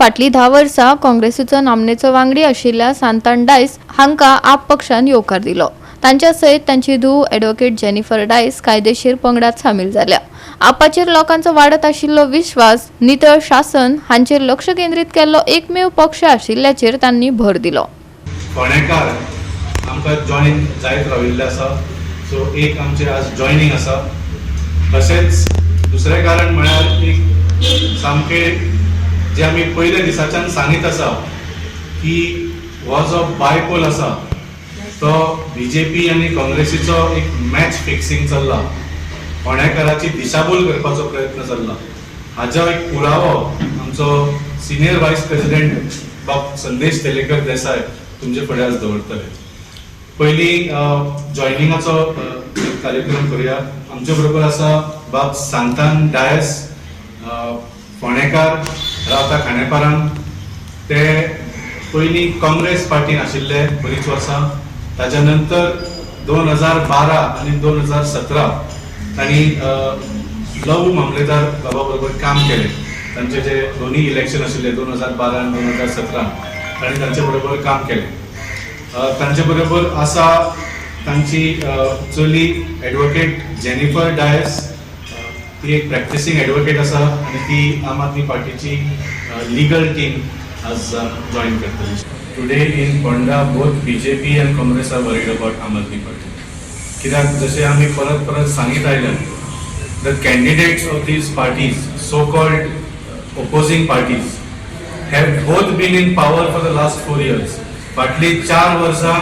फाटली 10 वर्सां काँग्रेसीचो नामनेचो वांगडी आशिल्ल्या सांतान डायस हांकां आप पक्षान येवकार दिलो। तांच्या सयत तांची धूव ॲडव्होकेट जेनिफर डायस कायदेशीर पंगडात सामील जाल्या। आपाचेर लोकांचो वाडत आशिल्लो विश्वास, नितळ शासन हांचेर लक्ष केंद्रीत केल्लो एकमेव पक्ष आशिल्ल्याचेर तांणी भर दिलो। फोंडेकार आमकां जॉइन जायत राविल्ले आसा, सो एक आमचे आज जॉइनिंग आसा। तशेंच दुसरें कारण म्हळ्यार एक सामकें जे आमी पयल्या दिसाच्यान सांगीत आसा की हो जो बायपोल आसा तो बीजेपी आनी काँग्रेसीचो एक मॅच फिक्सिंग चल्ला, फोंडेकाराची दिशाभूल करपाचो प्रयत्न चल्ला। हाजो एक पुरावो आमचो सिनियर व्हायस प्रेसिडेंट बाब संदेश तेलेकर देसाय तुमचे फुडें आज दवरतले। पयलीं जॉयनिंगाचो कार्यक्रम करूया। आमचे बरोबर आसा बाब सांतान डायस, फोंडेकार, रावता खांडेपारान। ते पयलीं काँग्रेस पार्टीन आशिल्ले बरीच वर्सां, ताच्या नंतर 2012 आनी 2017 तांणी लव मामलेदार बाबा बरोबर काम केलें। तांचे जे दोन्ही इलेक्शन आशिल्ले 2012 आनी 2017 तांणी तांचे बरोबर काम केलें। तांचे बरोबर आसा तांची चली ॲडव्होकेट जेनिफर डायस। ती एक प्रॅक्टिसिंग ॲडव्होकेट आसा आनी ती आम आदमी पार्टीची लीगल टीम आज जॉइन करतली। Today in Ponda both BJP and Congress are worried about Aam Aadmi party, कित्याक जशें आमी परत परत सांगीत आयल्यात, the candidates of these parties, so called opposing parties, have both been in power for the last 4 years. फाटली 4 वर्सां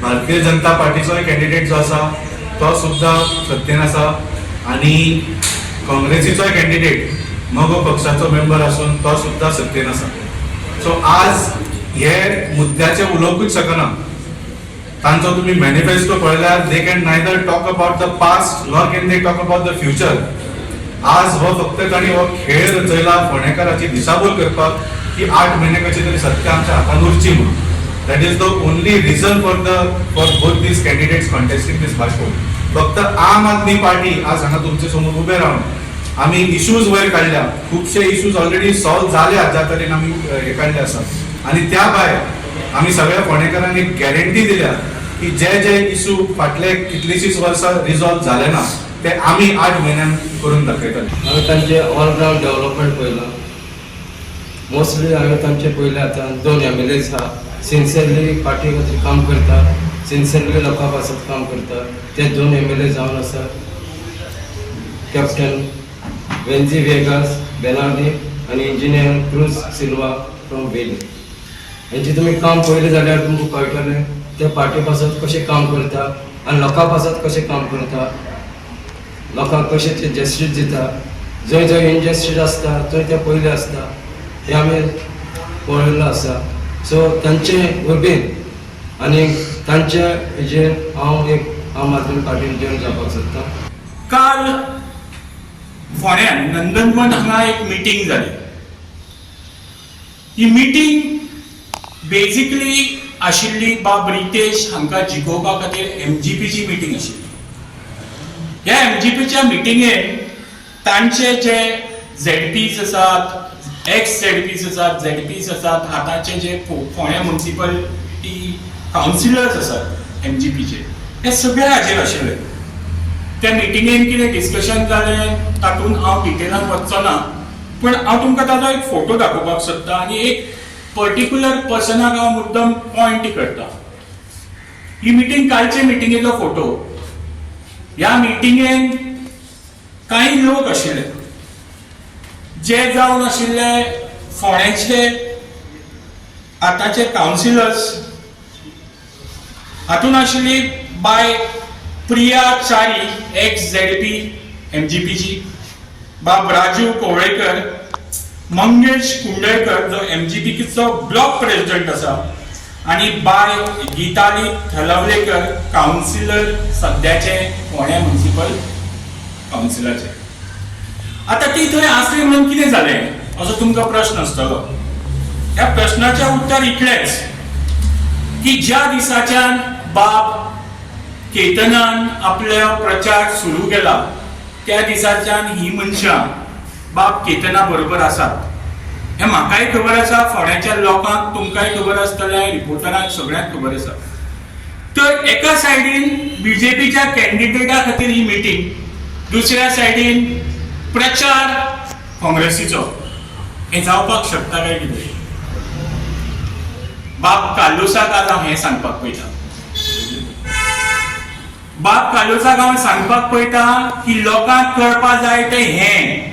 भारतीय जनता पार्टीचो कॅन्डिडेट जो आसा तो सुद्धा सत्तेन आसा आनी काँग्रेसीचो कॅन्डिडेट मगो पक्षाचो मेंबर आसून तो सुद्धा सत्तेन आसा। सो आज हे मुद्द्याचे उलोवंकूच शकना। तांचो तुम्ही मॅनिफेस्टो पळयल्यार they can neither talk about the past nor can they talk about the future. आज हो फक्त तांणी हो खेळ रचयला फोंडेकाराची दिशाभूल करपाक की 8 महिने कशी तरी सत्ता आमच्या हातान उरची म्हणून। That is the only reason for both these candidates contesting this bypoll. फक्त आम आदमी पार्टी आज हांगा तुमचे समोर उबे रावन आमी इश्यूज वयर काडल्या, खुबशे इश्यूज ऑलरेडी सॉल्व जाल्या ज्या तरेन आमी हे काडले आसा। आनी त्या भायर आमी सगळ्या फोंडेकारांक एक गॅरंटी दिल्या की जे जे इश्यू फाटले कितलीशींच वर्सां रिझॉल्व जाले ना ते आमी 8 महिन्यान करून दाखयतले। हांवें तांचे ऑलराउंड डेव्हलपमेंट पळयलां। मोस्टली हांवें तांचे पयले आतां 2 MLAs आहा, सिन्सियरली पार्टी खातीर काम करता, सिन्सियरली लोकां पासत काम करता। ते 2 MLA जावन आसा कॅप्टन वेंजी वेगास बेनार्दी आनी इंजिनियर क्रूज सिल्वा फ्रॉम बेली। हेंचे तुमी काम पळयलें जाल्यार तुमकां कळटलें ते पार्टी पासत कशें काम करता आनी लोकां पासत कशें काम करता, लोकांक कशें ते जस्टीस दिता। जंय जंय इनजस्टीस आसता थंय ते पयले आसता, हे आमी पळयल्लो आसा। सो तांचे वरवीं आनी तांचे हेजेर हांव एक आम आदमी पार्टीन जॉइन जावपाक सोदतां। काल फोंड्यान नंदनवन हांगा एक मिटींग जाली। ही मिटींग बेसिकली आशिल्ली बाब रितेश हांकां जिखोवपा खातीर MGPची मिटींग आशिल्ली। ह्या MGPच्या मिटींगेन तांचे जे ZPs आसात, एक्स ZPs आसात, ZPs आसात, आतांचे जे फोंड्या म्युनिसिपलिटी कावन्सिलर्स आसात MGPचे, हे सगळे हाजेर आशिल्ले। त्या मिटींगेन कितें डिस्कशन जालें तातूंत हांव डिटेलान वचचो ना, पूण हांव तुमकां ताजो एक फोटो दाखोवपाक सोदतां आनी एक पर्टिक्युलर पर्सनाक हांव मुद्दम पॉयंट करता। ही मिटींग कालचे मिटींगेचो फोटो। ह्या मिटींगेन काही लोक आशिल्ले जे जावन आशिल्ले फोंड्याचे आतांचे कावन्सिलर्स। हातून आशिल्ली बाय प्रिया च्यारी एक्स ZP MGPची, बाब राजू कोवळेकर, मंगेश कुंडयकर जो MGPचो ब्लॉक प्रेसिडेंट आसा, आनी बाय गीताली थलवलेकर कावन्सिलर सद्याचे फोंड्या म्युनिसिपल कावन्सिलाचे। आता ती थंय आसली म्हणून कितें जालें असो तुमकां प्रश्न आसतलो। ह्या प्रश्नाचें उत्तर इतलेंच की ज्या दिसाच्यान बाब केतनान आपलो प्रचार सुरू केला त्या दिसाच्यान ही मनशां बाब केतना बरोबर आसात। हें म्हाकाय खबर आसा, फोंड्याच्या लोकांक तुमकांय खबर आसतलें, रिपोर्टरांक सगळ्यांक खबर आसा. तर एका सायडीन बीजेपीच्या कॅन्डिडेटा खातीर ही मिटींग, दुसऱ्या सायडीन प्रचार काँग्रेसीचो. हें जावपाक शकता काय कितें? बाब कालोसाक आज हांव हें सांगपाक पळयता. बाब कालोसाक हांव सांगपाक पळयता की लोकांक कळपाक जाय तें हें,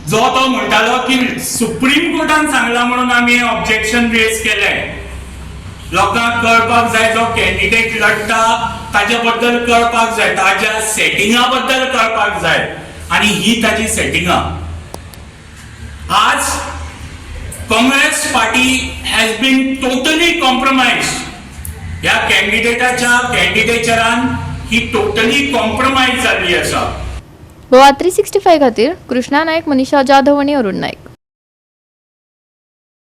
जो तो म्हणटालो की सुप्रीम कोर्टान सांगला म्हणून आमी हें ऑब्जेक्शन रेज केलें. लोकांक कळपाक जाय जो कॅन्डिडेट लढटा ताचे बद्दल कळपाक जाय, ताच्या सेटिंगा बद्दल कळपाक जाय, आनी ही ताची सेटिंगां. आज Congress party has been totally compromised. ह्या कॅन्डिडेटाच्या कॅन्डिडेचरान ही टोटली कॉम्प्रोमाइज जाल्ली आसा. गोवा 365 खातीर कृष्णा नायक, मनीषा जाधव आनी अरुण नायक.